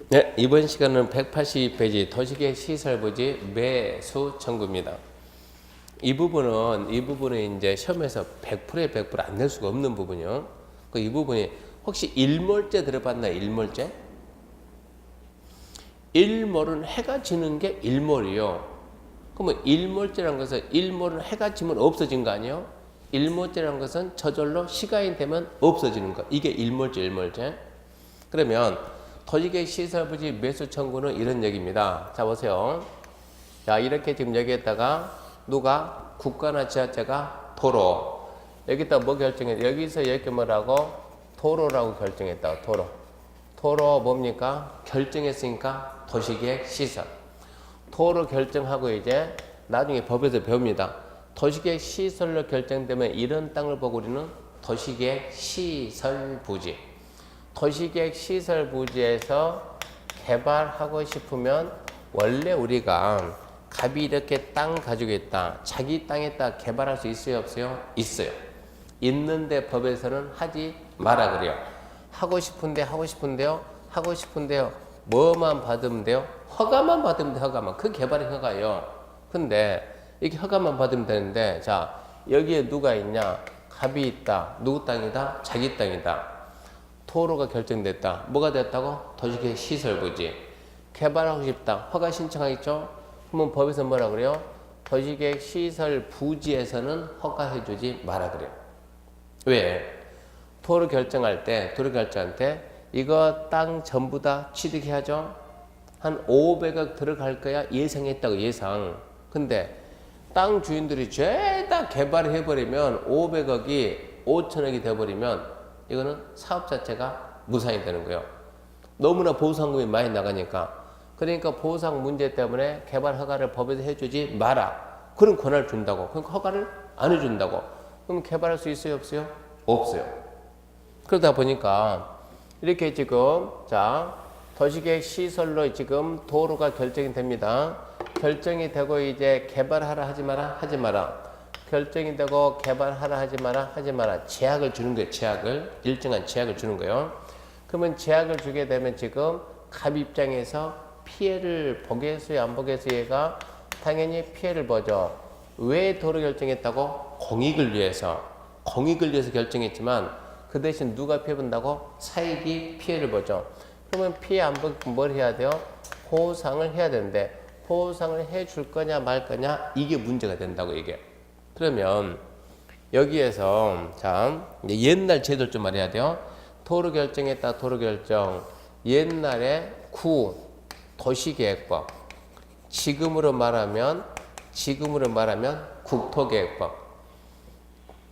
네, 이번 시간은 182페이지 도시계획 시설부지 매수 청구입니다. 이 부분은 이제 시험에서 100%에 100% 안 낼 수가 없는 부분이요. 이 부분이 혹시 일몰제 들어봤나요? 일몰제? 일몰은 해가 지는 게 일몰이요. 그러면 일몰제라는 것은 일몰은 해가 지면 없어진 거 아니에요? 일몰제라는 것은 저절로 시간이 되면 없어지는 거. 이게 일몰제. 그러면 도시계획 시설부지 매수 청구는 이런 얘기입니다. 자, 보세요. 자, 이렇게 지금 여기에다가 누가 국가나 지자체가 도로. 여기다 뭐 결정해? 여기서 이렇게 뭐라고? 도로라고 결정했다. 도로 뭡니까? 결정했으니까 도시계획 시설. 도로 결정하고 이제 나중에 법에서 배웁니다. 도시계획 시설로 결정되면 이런 땅을 보고 우리는 도시계획 시설부지. 도시계획 시설부지에서 개발하고 싶으면 원래 우리가 갑이 이렇게 땅 가지고 있다. 자기 땅에다 개발할 수 있어요? 없어요? 있어요. 있는데 법에서는 하지 마라 그래요. 하고 싶은데요? 뭐만 받으면 돼요? 허가만 받으면 돼, 허가만. 그 개발이 허가예요. 근데 이게 허가만 받으면 되는데, 자, 여기에 누가 있냐? 갑이 있다. 누구 땅이다? 자기 땅이다. 도로가 결정됐다. 뭐가 됐다고? 도시계획 시설부지. 개발하고 싶다. 허가 신청하겠죠? 그러면 법에서 뭐라 그래요? 도시계획 시설부지에서는 허가해주지 마라 그래요. 왜? 도로 결정할 때 이거 땅 전부 다 취득해야죠? 한 500억 들어갈 거야 예상했다고 예상. 근데 땅 주인들이 죄다 개발을 해버리면 500억이 5천억이 돼버리면 이거는 사업 자체가 무산이 되는 거예요. 너무나 보상금이 많이 나가니까. 그러니까 보상 문제 때문에 개발 허가를 법에서 해주지 마라. 그런 권한을 준다고. 그러니까 허가를 안 해준다고. 그럼 개발할 수 있어요? 없어요? 없어요. 그러다 보니까 이렇게 지금 자 도시계획 시설로 지금 도로가 결정이 됩니다. 결정이 되고 이제 개발하라 하지 마라. 결정이 되고 개발하라 하지 마라. 제약을 주는 거예요. 일정한 제약을 주는 거예요. 그러면 제약을 주게 되면 지금 갑 입장에서 피해를 보겠어요? 안 보겠어요? 얘가 당연히 피해를 보죠. 왜 도로 결정했다고? 공익을 위해서 결정했지만 그 대신 누가 피해 본다고? 사익이 피해를 보죠. 그러면 피해 안 보면 뭘 해야 돼요? 보상을 해야 되는데 보상을 해줄 거냐 말 거냐 이게 문제가 된다고 이게. 그러면 여기에서 자 옛날 제도를 좀 말해야 돼요. 도로 결정했다. 도로 결정. 옛날에 도시계획법. 지금으로 말하면 국토계획법.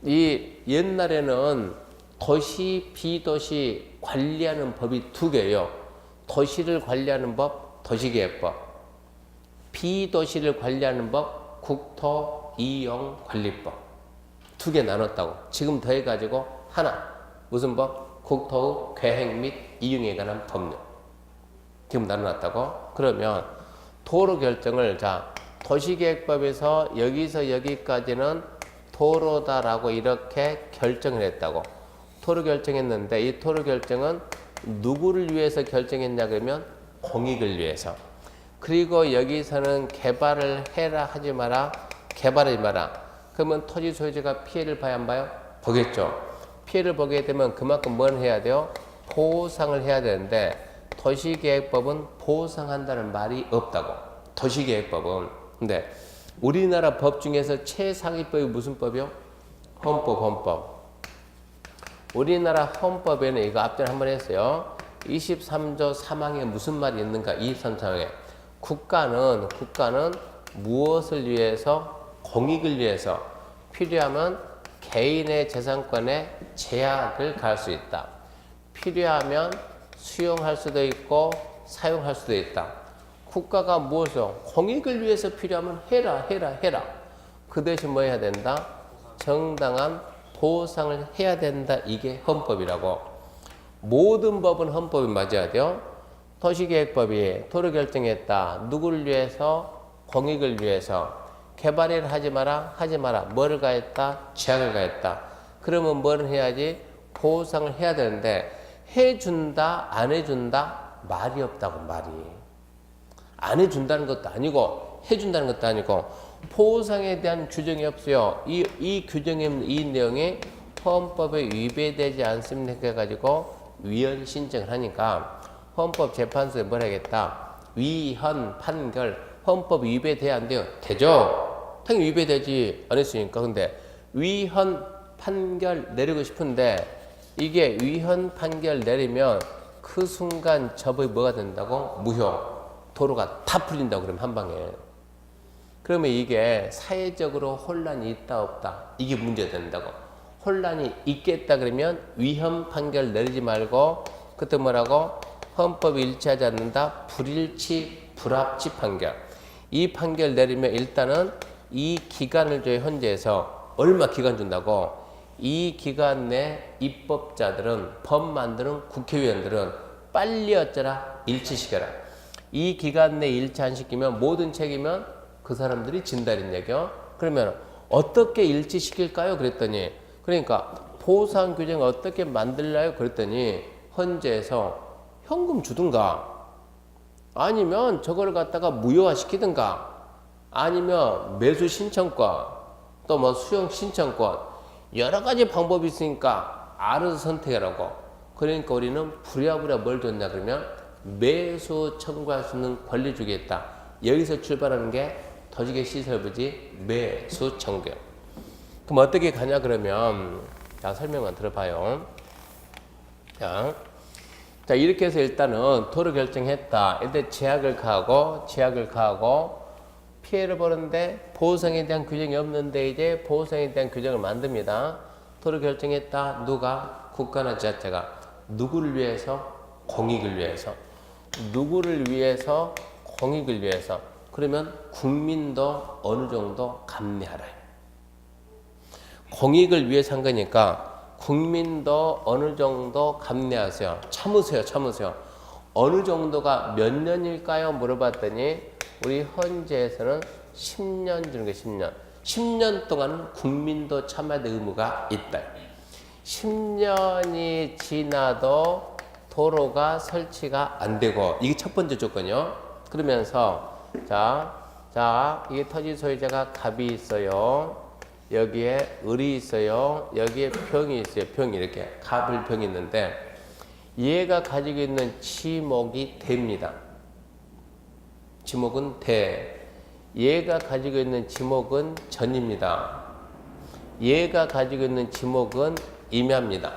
이 옛날에는 도시 비도시 관리하는 법이 두 개예요. 도시를 관리하는 법 도시계획법. 비도시를 관리하는 법 국토이용관리법. 두 개 나눴다고. 지금 더해가지고 하나. 무슨 법? 국토의 계획 및 이용에 관한 법률. 지금 나눠놨다고. 그러면 도로 결정을 자 도시계획법에서 여기서 여기까지는 도로다라고 이렇게 결정을 했다고. 도로 결정했는데 이 도로 결정은 누구를 위해서 결정했냐 그러면 공익을 위해서. 그리고 여기서는 개발을 해라 하지 마라. 개발하지 마라. 그러면 토지 소유자가 피해를 봐야 안 봐요? 보겠죠. 피해를 보게 되면 그만큼 뭘 해야 돼요? 보상을 해야 되는데 도시계획법은 보상한다는 말이 없다고. 도시계획법은. 근데 우리나라 법 중에서 최상위법이 무슨 법이요? 헌법. 우리나라 헌법에는 이거 앞전에 한번 했어요. 23조 3항에 무슨 말이 있는가? 23조에 국가는 무엇을 위해서? 공익을 위해서 필요하면 개인의 재산권에 제약을 가할 수 있다. 필요하면 수용할 수도 있고 사용할 수도 있다. 국가가 무엇을? 공익을 위해서 필요하면 해라. 그 대신 뭐 해야 된다? 정당한 보상을 해야 된다. 이게 헌법이라고. 모든 법은 헌법이 맞아야 돼요. 도시계획법이 도로 결정했다. 누구를 위해서? 공익을 위해서. 개발을 하지 마라. 뭐를 가했다? 제약을 가했다. 그러면 뭘 해야지? 보상을 해야 되는데 해준다 안 해준다 말이 없다고 말이. 안 해준다는 것도 아니고 해준다는 것도 아니고 보상에 대한 규정이 없어요. 이 규정이 없는 이 내용이 헌법에 위배되지 않습니까 해가지고 위헌 신청을 하니까 헌법재판소에 뭘 하겠다. 위헌 판결 헌법 위배돼야 안 돼요? 되죠. 당연히 위배되지 않았으니까. 근데 위헌 판결 내리고 싶은데 이게 위헌 판결 내리면 그 순간 저법이 뭐가 된다고? 무효. 도로가 다 풀린다고 그러면 한 방에. 그러면 이게 사회적으로 혼란이 있다 없다 이게 문제가 된다고. 혼란이 있겠다 그러면 위헌 판결 내리지 말고 그때 뭐라고? 헌법이 일치하지 않는다. 불일치 불합치 판결. 이 판결 내리면 일단은 이 기간을 줘요. 현재에서 얼마 기간 준다고? 이 기간 내 입법자들은 법 만드는 국회의원들은 빨리 어쩌라 일치시켜라. 이 기간 내 일치 안 시키면 모든 책임은 그 사람들이 진다는 얘기요. 그러면 어떻게 일치시킬까요? 그랬더니 그러니까 보상 규정을 어떻게 만들나요? 그랬더니 헌재에서 현금 주든가 아니면 저걸 갖다가 무효화 시키든가 아니면 매수 신청권 또 뭐 수용 신청권 여러 가지 방법이 있으니까 알아서 선택하라고. 그러니까 우리는 부랴부랴 뭘 줬냐 그러면 매수 청구할 수 있는 권리 주겠다. 여기서 출발하는 게 더지개 시설부지 매수 청구. 그럼 어떻게 가냐 그러면 자 설명만 들어봐요. 자 이렇게 해서 일단은 도로 결정했다. 일단 제약을 가하고 피해를 보는데 보상에 대한 규정이 없는데 이제 보상에 대한 규정을 만듭니다. 도로 결정했다. 누가? 국가나 지자체가. 누구를 위해서? 공익을 위해서. 누구를 위해서? 공익을 위해서. 그러면 국민도 어느 정도 감내하라. 공익을 위해서 한 거니까 국민도 어느 정도 감내하세요. 참으세요. 어느 정도가 몇 년일까요? 물어봤더니 우리 헌재에서는 10년 주는 거예요. 10년. 10년 동안은 국민도 참아야 될 의무가 있다. 10년이 지나도 도로가 설치가 안 되고 이게 첫 번째 조건이요. 그러면서 자 이게 토지 소유자가 갑이 있어요. 여기에 을이 있어요. 여기에 병이 있어요. 병이 이렇게 갑을 병이 있는데 얘가 가지고 있는 지목이 대입니다. 지목은 대. 얘가 가지고 있는 지목은 전입니다. 얘가 가지고 있는 지목은 임야입니다.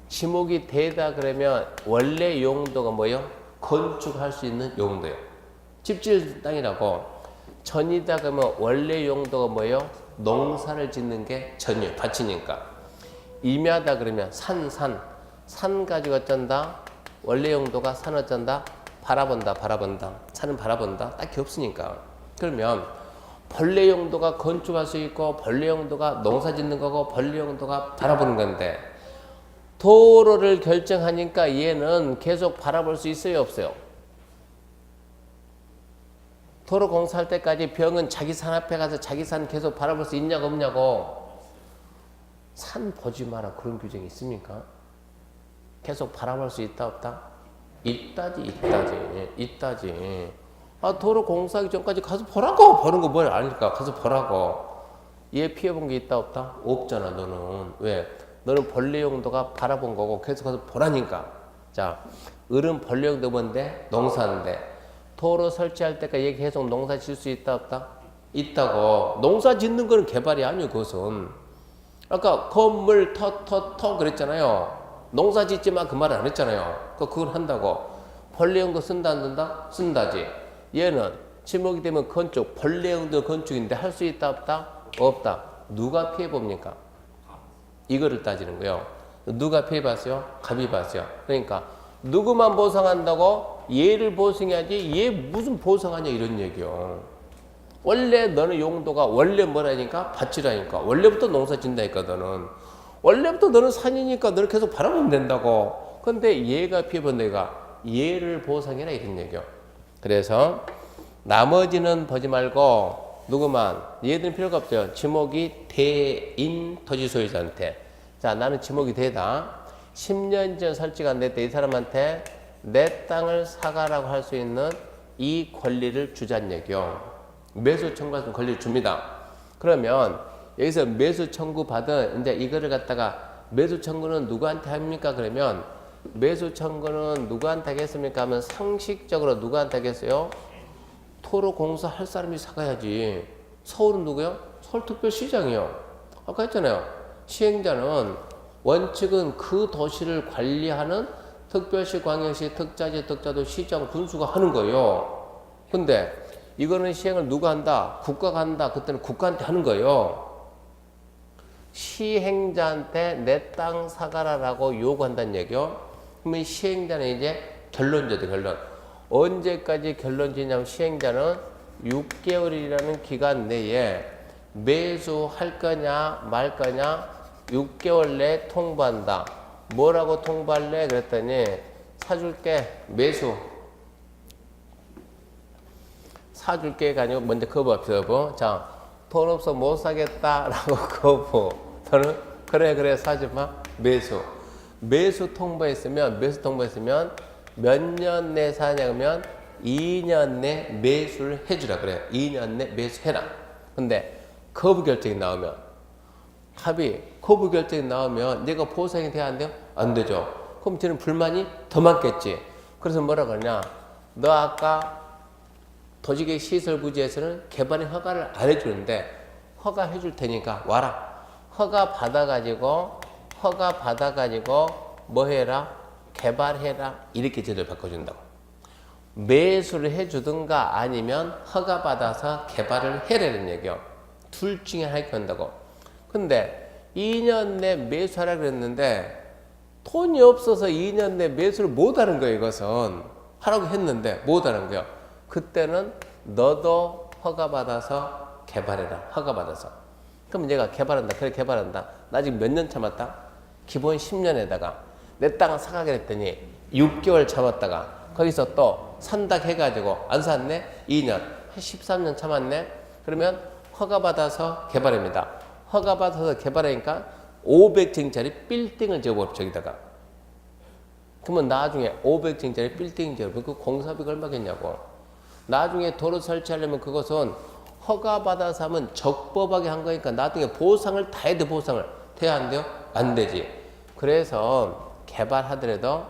지목이 대다 그러면 원래 용도가 뭐예요? 건축할 수 있는 용도예요. 집질 땅이라고. 전이다 그러면 원래 용도가 뭐예요? 농사를 짓는 게 전이에요. 밭이니까. 임야다 그러면 산 가지고 어쩐다? 원래 용도가 산 어쩐다? 바라본다. 산은 바라본다. 딱히 없으니까. 그러면 본래 용도가 건축할 수 있고 본래 용도가 농사 짓는 거고 본래 용도가 바라보는 건데 도로를 결정하니까 얘는 계속 바라볼 수 있어요? 없어요? 도로 공사할 때까지 병은 자기 산 앞에 가서 자기 산 계속 바라볼 수 있냐고 없냐고. 산 보지 마라 그런 규정이 있습니까? 계속 바라볼 수 있다 없다? 있다지. 아 도로 공사하기 전까지 가서 보라고. 보는 거 뭘 아니까 가서 보라고. 얘 피해본 게 있다 없다? 없잖아 너는. 왜? 너는 본래 용도가 바라본 거고 계속 가서 보라니까. 자, 을은 본래 용도 뭔데? 농사인데 도로 설치할 때까지 얘 계속 농사 질 수 있다 없다? 있다고. 농사 짓는 거는 개발이 아니에요. 그것은 아까 건물 터 그랬잖아요. 농사 짓지 마 그 말을 안 했잖아요. 그걸 한다고. 본래 용도 쓴다 안 쓴다? 쓴다지. 얘는 지목이 되면 건축, 본래 용도 건축인데 할 수 있다 없다? 없다. 누가 피해 봅니까? 이거를 따지는 거예요. 누가 피해 봤어요? 갑이 봤어요. 그러니까 누구만 보상한다고? 얘를 보상해야지. 얘 무슨 보상하냐 이런 얘기요. 원래 너는 용도가 원래 뭐라니까? 밭이라니까. 원래부터 농사 짓는다니까 너는. 원래부터 너는 산이니까 너는 계속 바라보면 된다고. 근데 얘가 피해본 내가 얘를 보상해라 이런 얘기요. 그래서 나머지는 보지 말고 누구만 얘들은 필요가 없어요. 지목이 대인 토지 소유자한테. 자 나는 지목이 대다. 10년 전 설치가 안 됐다. 이 사람한테 내 땅을 사가라고 할 수 있는 이 권리를 주자는 얘기요. 매수 청구하는 권리를 줍니다. 그러면 여기서 매수 청구 받은 이제 이거를 갖다가 매수 청구는 누구한테 합니까? 그러면 매수 청구는 누구한테 하겠습니까? 하면 상식적으로 누구한테 하겠어요? 토로공사 할 사람이 사가야지. 서울은 누구요? 서울특별시장이요. 아까 했잖아요. 시행자는 원칙은 그 도시를 관리하는 특별시, 광역시, 특자지, 특자도, 시장, 군수가 하는 거예요. 근데 이거는 시행을 누가 한다? 국가가 한다. 그때는 국가한테 하는 거예요. 시행자한테 내 땅 사가라라고 요구한다는 얘기요. 그러면 시행자는 이제 결론제도 결론. 언제까지 결론지냐면 시행자는 6개월이라는 기간 내에 매수할 거냐 말 거냐 6개월 내에 통보한다. 뭐라고 통보할래? 그랬더니 사줄게 매수 사줄게가 아니고 먼저 거부합시다. 거부. 자, 돈 없어 못 사겠다라고 거부. 저는 그래 사지마 매수. 매수 통보했으면 몇 년 내 사냐면 2년 내 매수를 해주라 그래. 2년 내 매수해라. 근데 거부 결정이 나오면 합의 거부 결정이 나오면 내가 보상이 돼야 안 돼요? 안 되죠. 그럼 저는 불만이 더 많겠지. 그래서 뭐라 그러냐? 너 아까 도시계획 시설 부지에서는 개발의 허가를 안 해주는데 허가해 줄 테니까 와라. 허가 받아가지고 뭐 해라? 개발해라. 이렇게 제도를 바꿔준다고. 매수를 해주든가 아니면 허가 받아서 개발을 해라는 얘기요. 둘 중에 하나 한다고. 근데 2년 내 매수하라 그랬는데 돈이 없어서 2년 내 매수를 못 하는 거예요. 이것은 하라고 했는데 못 하는 거예요. 그때는 너도 허가 받아서 개발해라. 허가 받아서. 그럼 얘가 개발한다. 그래 개발한다. 나 지금 몇 년 참았다? 기본 10년에다가 내 땅을 사가게 했더니 6개월 참았다가 거기서 또 산다 해가지고 안 샀네? 2년. 13년 참았네? 그러면 허가 받아서 개발합니다. 허가 받아서 개발하니까 500층짜리 빌딩을 지어버려 저기다가. 그러면 나중에 500층짜리 빌딩 지어버려. 그 공사비가 얼마겠냐고. 나중에 도로 설치하려면 그것은 허가 받아서 하면 적법하게 한 거니까 나중에 보상을 다 해야 돼. 보상을. 돼야 안 돼요? 안 되지. 그래서 개발하더라도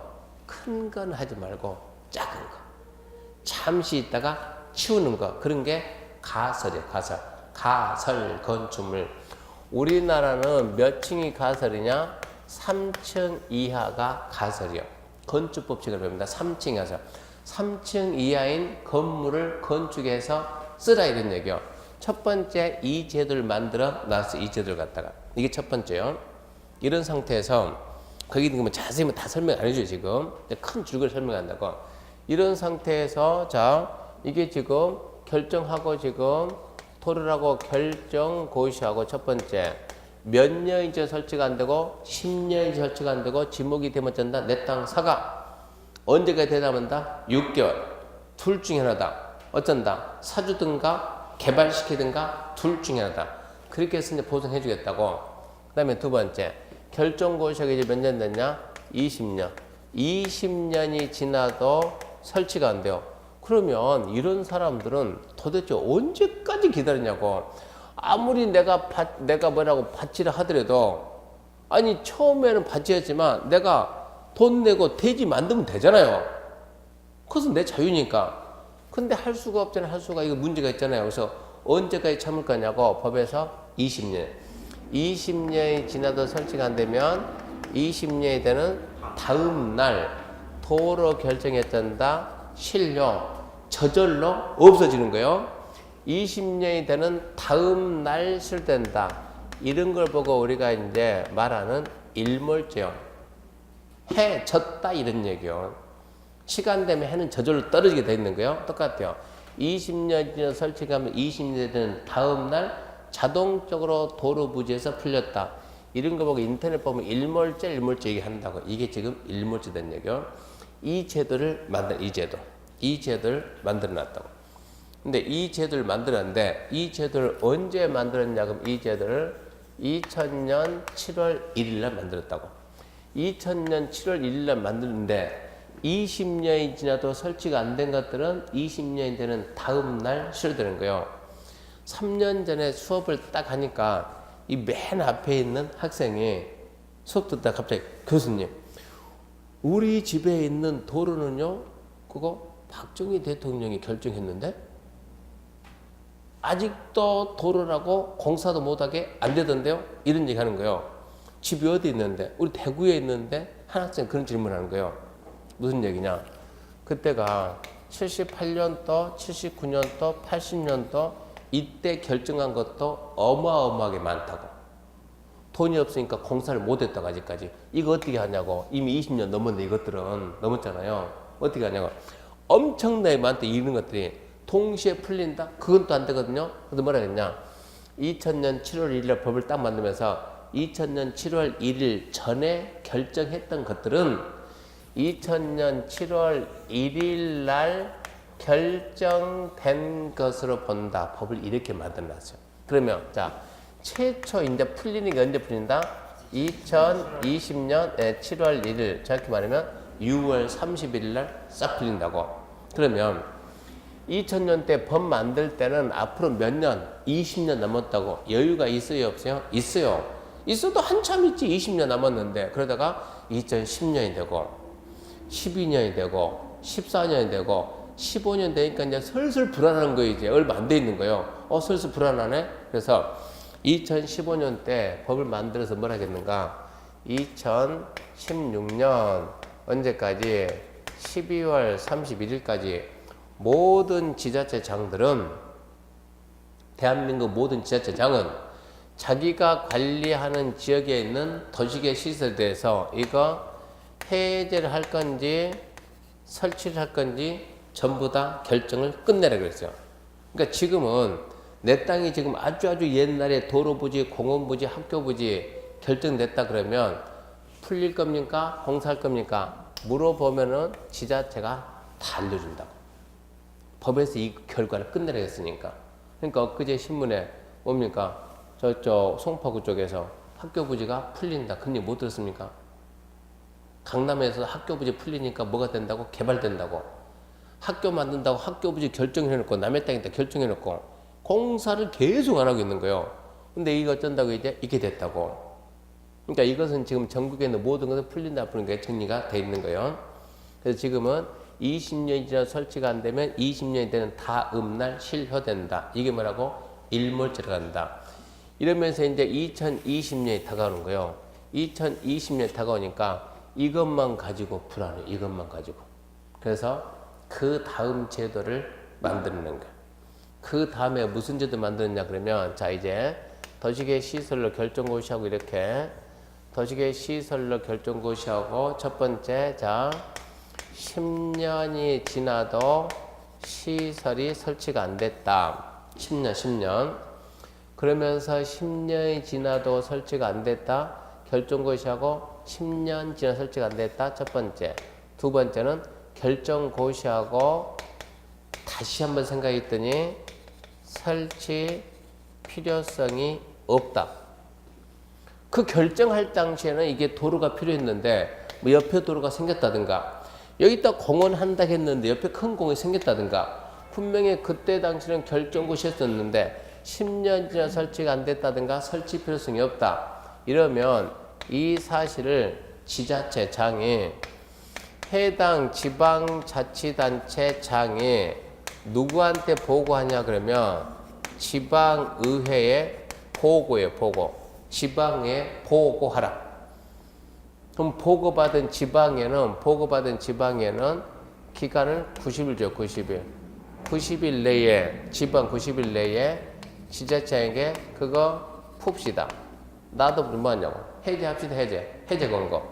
큰 건 하지 말고 작은 거. 잠시 있다가 치우는 거. 그런 게 가설이에요. 가설. 가설 건축물. 우리나라는 몇 층이 가설이냐? 3층 이하가 가설이요. 건축법칙을 배웁니다. 3층 이하서. 3층 이하인 건물을 건축해서 쓰라 이런 얘기요. 첫 번째 이 제도를 만들어 놨어. 이 제도를 갖다가. 이게 첫 번째요. 이런 상태에서 거기 있는 거 자세히 다 설명 안 해줘요. 지금 큰 줄거리 설명한다고. 이런 상태에서 자 이게 지금 결정하고 지금 토론하고 결정 고시하고 첫 번째 몇 년이 설치가 안 되고 10년이 설치가 안 되고 지목이 되면 어쩐다? 내 땅 사가. 언제까지 대답한다? 6개월. 둘 중에 하나다. 어쩐다? 사주든가 개발시키든가 둘 중에 하나다. 그렇게 해서 이제 보상해 주겠다고. 그 다음에 두 번째 결정 고시하기 이제 몇 년 됐냐? 20년. 20년이 지나도 설치가 안 돼요. 그러면 이런 사람들은 도대체 언제까지 기다리냐고. 아무리 내가 뭐라고 밭이라 하더라도 아니 처음에는 밭이었지만 내가 돈 내고 대지 만들면 되잖아요. 그것은 내 자유니까. 근데 할 수가 없잖아요. 할 수가 이거 문제가 있잖아요. 그래서 언제까지 참을 거냐고 법에서 20년. 20년이 지나도 설치가 안 되면 20년이 되는 다음 날 도로 결정했단다. 실료 저절로 없어지는 거예요. 20년이 되는 다음 날 실된다. 이런 걸 보고 우리가 이제 말하는 일몰제요. 해 졌다 이런 얘기요. 시간 되면 해는 저절로 떨어지게 돼 있는 거예요. 똑같아요. 20년 지나 설치하면 20년이 되는 다음 날 자동적으로 도로 부지에서 풀렸다. 이런 거 보고 인터넷 보면 일몰제 얘기한다고. 이게 지금 일몰제 된 얘기요. 이 제도를 만들어 놨다고. 근데 이 제도를 만들었는데 이 제도를 언제 만들었냐? 그럼 이 제도를 2000년 7월 1일 날 만들었다고. 2000년 7월 1일 날 만드는데 20년이 지나도 설치가 안 된 것들은 20년이 되는 다음 날 실어되는 거예요. 3년 전에 수업을 딱 하니까 이 맨 앞에 있는 학생이 수업 듣다 갑자기 교수님, 우리 집에 있는 도로는요, 그거 박정희 대통령이 결정했는데 아직도 도로라고 공사도 못하게 안 되던데요? 이런 얘기 하는 거예요. 집이 어디 있는데? 우리 대구에 있는데 한 학생 그런 질문하는 거예요. 무슨 얘기냐? 그때가 78년도, 79년도, 80년도 이때 결정한 것도 어마어마하게 많다고. 돈이 없으니까 공사를 못했다고 아직까지. 이거 어떻게 하냐고. 이미 20년 넘었는데 이것들은 넘었잖아요. 어떻게 하냐고. 엄청나게 많다 이런 것들이 동시에 풀린다? 그건 또 안 되거든요. 그래서 뭐라 했냐? 2000년 7월 1일 법을 딱 만들면서 2000년 7월 1일 전에 결정했던 것들은 2000년 7월 1일 날 결정된 것으로 본다. 법을 이렇게 만들어놨어요. 그러면 자, 최초 이제 풀리는 게 언제 풀린다? 2020년 7월 1일, 정확히 말하면 6월 31일 날 싹 풀린다고. 그러면 2000년 때 법 만들 때는 앞으로 몇 년? 20년 남았다고. 여유가 있어요, 없어요? 있어요. 있어도 한참 있지. 20년 남았는데. 그러다가 2010년이 되고 12년이 되고 14년이 되고 15년 되니까 이제 슬슬 불안한 거예요. 이제 얼마 안 돼 있는 거예요. 슬슬 불안하네. 그래서 2015년 때 법을 만들어서 뭘 하겠는가? 2016년 언제까지? 12월 31일까지 모든 지자체장들은, 대한민국 모든 지자체장은 자기가 관리하는 지역에 있는 도시계 시설에 대해서 이거 해제를 할 건지 설치를 할 건지 전부 다 결정을 끝내라 그랬어요. 그러니까 지금은 내 땅이 지금 아주 옛날에 도로부지, 공원부지, 학교부지 결정됐다 그러면 풀릴 겁니까? 공사할 겁니까? 물어보면은 지자체가 다 알려준다고. 법에서 이 결과를 끝내라 했으니까. 그러니까 엊그제 신문에 뭡니까? 저쪽 송파구 쪽에서 학교부지가 풀린다. 그 얘기 못 들었습니까? 강남에서 학교부지 풀리니까 뭐가 된다고? 개발된다고. 학교 만든다고 학교부지 결정해놓고 남의 땅에다 결정해놓고 공사를 계속 안 하고 있는 거예요. 근데 이거 어쩐다고 이제 이렇게 됐다고. 그러니까 이것은 지금 전국에 있는 모든 것을 풀린다 푸는 게 정리가 돼 있는 거예요. 그래서 지금은 20년이 지나 설치가 안 되면 20년이 되는 다음 날 실효된다. 이게 뭐라고? 일몰제로 간다. 이러면서 이제 2020년이 다가오는 거예요. 2020년이 다가오니까 이것만 가지고 불안해. 이것만 가지고. 그래서 그 다음 제도를 만드는 거예요. 그 다음에 무슨 제도 만드느냐 그러면, 자, 이제 도시계 시설로 결정고시하고 이렇게 도시계 시설로 결정고시하고 첫 번째, 자, 10년이 지나도 시설이 설치가 안 됐다. 10년. 그러면서 10년이 지나도 설치가 안 됐다. 결정고시하고 10년 지나 설치가 안 됐다. 첫 번째. 두 번째는 결정고시하고 다시 한번 생각했더니 설치 필요성이 없다. 그 결정할 당시에는 이게 도로가 필요했는데 뭐 옆에 도로가 생겼다든가 여기다 공원 한다 했는데 옆에 큰 공원이 생겼다든가 분명히 그때 당시는 결정고시였었는데 10년 지나 설치가 안 됐다든가 설치 필요성이 없다. 이러면 이 사실을 지자체장이 해당 지방자치단체장이 누구한테 보고하냐 그러면 지방의회에 보고해. 보고. 지방에 보고하라. 그럼 보고받은 지방에는 기간을 90일 줘. 90일. 90일 내에 지방 90일 내에 지자체에게 그거 풉시다. 나도 뭐 하냐고. 해제합시다. 해제 권고.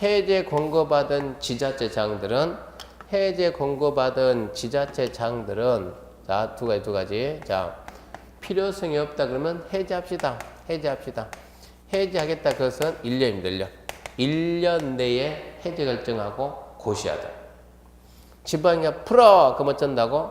해제 권고받은 지자체장들은 자, 두 가지. 자, 필요성이 없다 그러면 해제합시다. 해제하겠다. 그것은 1년입니다. 1년 내에 해제 결정하고 고시하자. 지방이 풀어. 그럼 어쩐다고?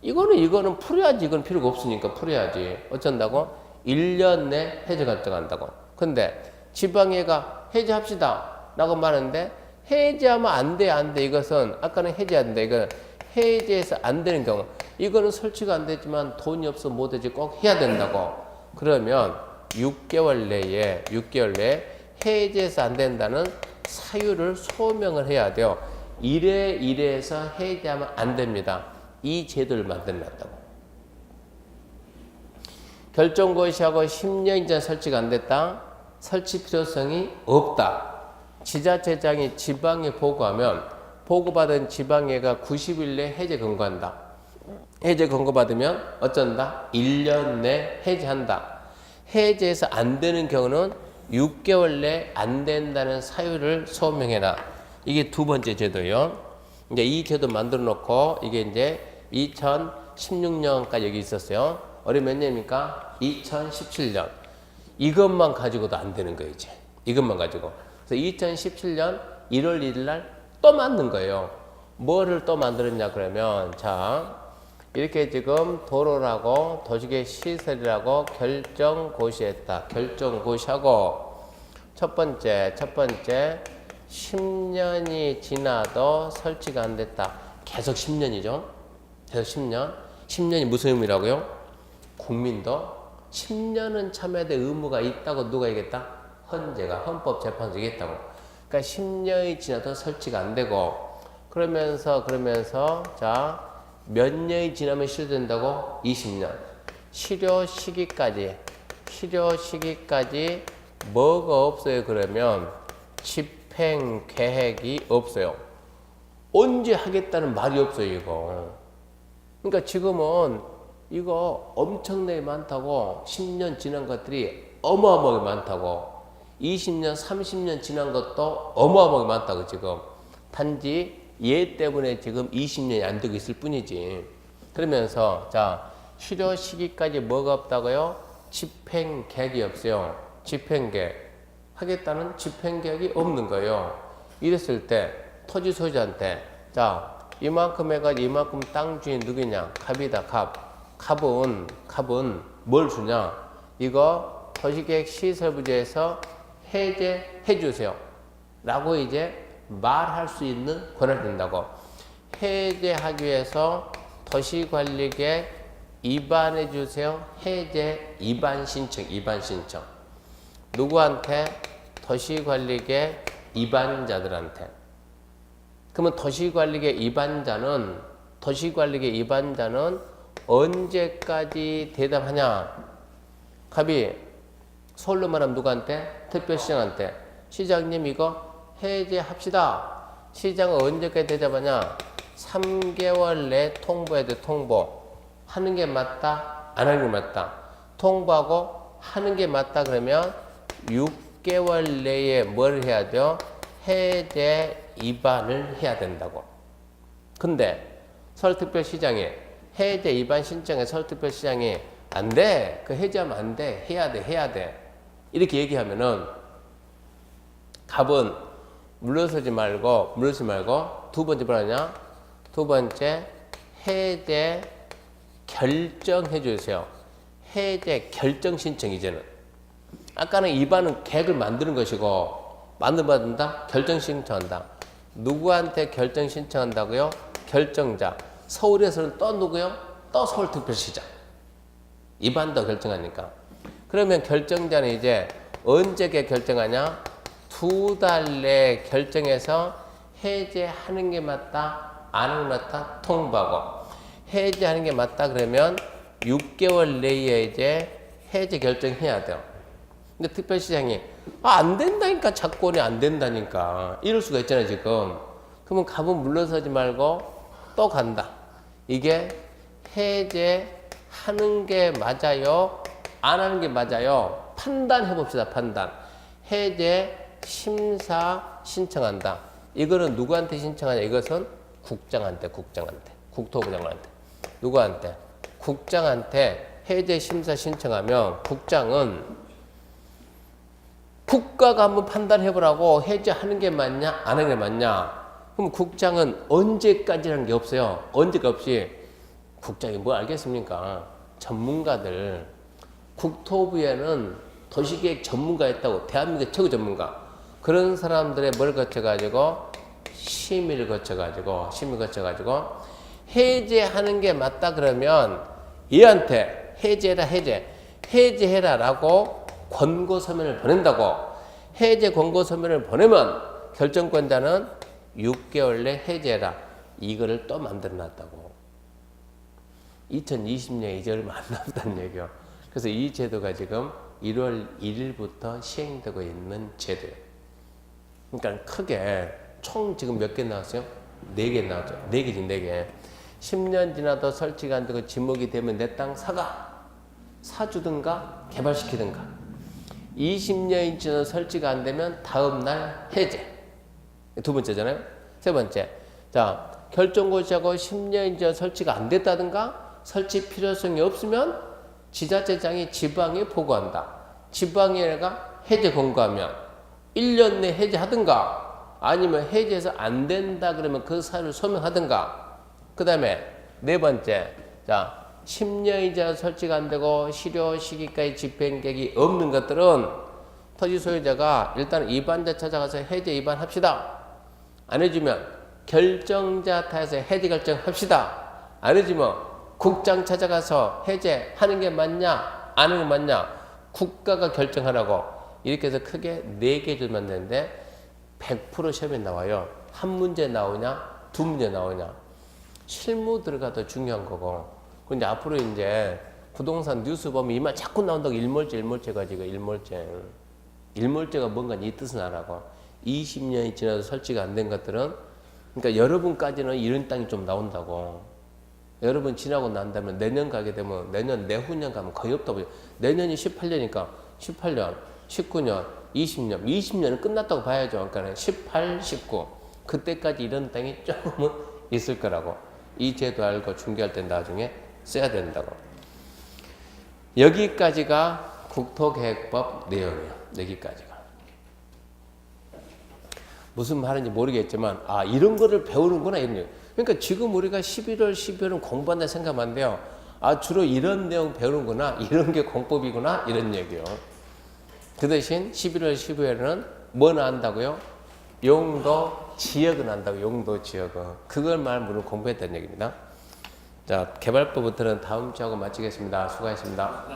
이거는 풀어야지. 이건 필요가 없으니까 풀어야지. 어쩐다고? 1년 내 해제 결정한다고. 근데 지방에가 해제합시다 라고 말하는데 해제하면 안 돼, 안 돼. 이것은 아까는 해제 안 돼. 이건 해제해서 안 되는 경우. 이거는 설치가 안 되지만 돈이 없어 못 하지 꼭 해야 된다고. 그러면 6개월 내에 해제해서 안 된다는 사유를 소명을 해야 돼요. 이래서 해제하면 안 됩니다. 이 제도를 만들어놨다고. 결정고시하고 10년 이전 설치가 안 됐다. 설치 필요성이 없다. 지자체장이 지방에 보고하면 보고받은 지방에가 90일 내 해제 권고한다. 해제 권고받으면 어쩐다? 1년 내 해제한다. 해제해서 안 되는 경우는 6개월 내 안 된다는 사유를 소명해라. 이게 두 번째 제도요. 이제 이 제도 만들어 놓고 이게 이제 2016년까지 여기 있었어요. 올해 몇 년입니까? 2017년. 이것만 가지고도 안 되는 거예요, 이제. 이것만 가지고. 그래서 2017년 1월 1일 날 또 만든 거예요. 뭐를 또 만들었냐 그러면 자, 이렇게 지금 도로라고 도시계 시설이라고 결정고시했다. 결정고시하고 첫 번째 10년이 지나도 설치가 안 됐다. 계속 10년이죠. 계속 10년. 10년이 무슨 의미라고요? 국민도 10년은 참여에 대한 의무가 있다고 누가 얘기했다? 헌재가 헌법재판소 얘기했다고. 그러니까 10년이 지나도 설치가 안 되고 그러면서 자, 몇 년이 지나면 실효된다고? 20년. 실효 시기까지 뭐가 없어요? 그러면 집행 계획이 없어요. 언제 하겠다는 말이 없어요, 이거. 그러니까 지금은 이거 엄청나게 많다고 10년 지난 것들이 어마어마하게 많다고 20년, 30년 지난 것도 어마어마하게 많다고 지금. 단지 얘 때문에 지금 20년이 안 되고 있을 뿐이지. 그러면서 자, 실효 시기까지 뭐가 없다고요? 집행 계획이 없어요. 집행 계획. 하겠다는 집행 계획이 없는 거예요. 이랬을 때 토지 소유자한테 자, 이만큼 해가지고 이만큼 땅 주인 누구냐? 갑이다, 갑. 갑은 뭘 주냐? 이거 도시계획 시설부지에서 해제해 주세요. 라고 이제 말할 수 있는 권한이 된다고. 해제하기 위해서 도시관리계획 입안해 주세요. 해제 입안 신청. 누구한테? 도시관리계획 입안자들한테. 그러면 도시관리계획 입안자는 언제까지 대답하냐? 갑이 서울로 말하면 누구한테? 특별시장한테. 시장님 이거 해제합시다. 시장은 언제까지 대답하냐? 3개월 내 통보해야 돼. 통보. 하는 게 맞다? 안 하는 게 맞다? 통보하고 하는 게 맞다 그러면 6개월 내에 뭘 해야 돼요? 해제 입안을 해야 된다고. 근데 서울특별시장이 해제 입안 신청에 서울특별시장이 안 돼. 그 해제하면 안 돼. 해야 돼. 이렇게 얘기하면은 갑은 물러서지 말고 두 번째 뭐라냐? 두 번째 해제 결정해 주세요. 해제 결정 신청 이제는. 아까는 입안은 계획을 만드는 것이고 만들어받는다? 결정 신청한다. 누구한테 결정 신청한다고요? 결정자. 서울에서는 또 누구요? 또 서울특별시장. 입안도 결정하니까. 그러면 결정자는 이제 언제 결정하냐? 2달 내에 결정해서 해제하는 게 맞다, 안 하는 게 맞다, 통보하고. 해제하는 게 맞다 그러면 6개월 내에 이제 해제 결정해야 돼요. 근데 특별시장이 안 된다니까, 자꾸 안 된다니까. 이럴 수가 있잖아요, 지금. 그러면 갑은 물러서지 말고 또 간다. 이게 해제하는 게 맞아요? 안 하는 게 맞아요? 판단해 봅시다, 판단. 해제 심사 신청한다. 이거는 누구한테 신청하냐? 이것은 국장한테. 국토부 장관한테. 누구한테? 국장한테 해제 심사 신청하면 국장은 국가가 한번 판단해 보라고 해제하는 게 맞냐, 안 하는 게 맞냐. 그럼 국장은 언제까지라는 게 없어요. 언제가 없이. 국장이 뭐 알겠습니까? 전문가들. 국토부에는 도시계획 전문가 있다고. 대한민국 최고 전문가. 그런 사람들의 뭘 거쳐가지고 심의를 거쳐가지고 해제하는 게 맞다 그러면 얘한테 해제해라라고 권고 서면을 보낸다고. 해제 권고 서면을 보내면 결정권자는 6개월 내 해제해라. 이거를 또 만들어 놨다고. 2020년에 이제 얼마 안 남았다는 얘기요. 그래서 이 제도가 지금 1월 1일부터 시행되고 있는 제도예요. 그러니까 크게 총 지금 몇 개 나왔어요? 4개 나왔죠. 4개지, 4개. 10년 지나도 설치가 안 되고 지목이 되면 내 땅 사주든가 개발시키든가. 20년이 지나도 설치가 안 되면 다음 날 해제. 두 번째잖아요. 세 번째. 자, 결정고시하고 10년이 지나도 설치가 안 됐다든가 설치 필요성이 없으면 지자체장이 지방에 보고한다. 지방에가 해제 권고하면 1년 내 해제하든가 아니면 해제해서 안 된다 그러면 그 사유를 소명하든가. 그 다음에 네 번째. 자, 10년 이자 설치가 안 되고 실효 시기까지 집행 계획이 없는 것들은 토지 소유자가 일단 입안자 찾아가서 해제 입안합시다. 안 해주면 결정자 타에서 해제 결정합시다. 안 해주면 국장 찾아가서 해제하는 게 맞냐 안 하는 게 맞냐 국가가 결정하라고. 이렇게 해서 크게 4개 줄 만드는데 100% 시험에 나와요. 한 문제 나오냐 2문제 나오냐. 실무 들어가도 중요한 거고. 근데 앞으로 이제 부동산 뉴스 보면 이 말 자꾸 나온다고 일몰제 가지고 일몰제가 뭔가 이 뜻은 알아고. 20년이 지나도 설치가 안 된 것들은 그러니까 여러분까지는 이런 땅이 좀 나온다고. 여러분 지나고 난 다음에 내년 가게 되면 내년 내후년 가면 거의 없다고. 내년이 18년이니까 18년, 19년, 20년은 끝났다고 봐야죠. 그러니까 18, 19 그때까지 이런 땅이 조금은 있을 거라고. 이 제도 알고 중개할 때 나중에 써야 된다고. 여기까지가 국토계획법 내용이에요. 여기까지가. 무슨 말인지 모르겠지만 이런 거를 배우는구나 이런 얘기. 그러니까 지금 우리가 11월, 12월은 공부한다 생각하면 안 돼요. 주로 이런 내용 배우는구나. 이런 게 공법이구나. 이런 얘기요. 그 대신 11월, 12월에는 뭐 나온다고요? 용도, 지역은 한다고. 용도, 지역은. 그걸 말하면 공부했다는 얘기입니다. 자, 개발법부터는 다음 주하고 마치겠습니다. 수고하셨습니다.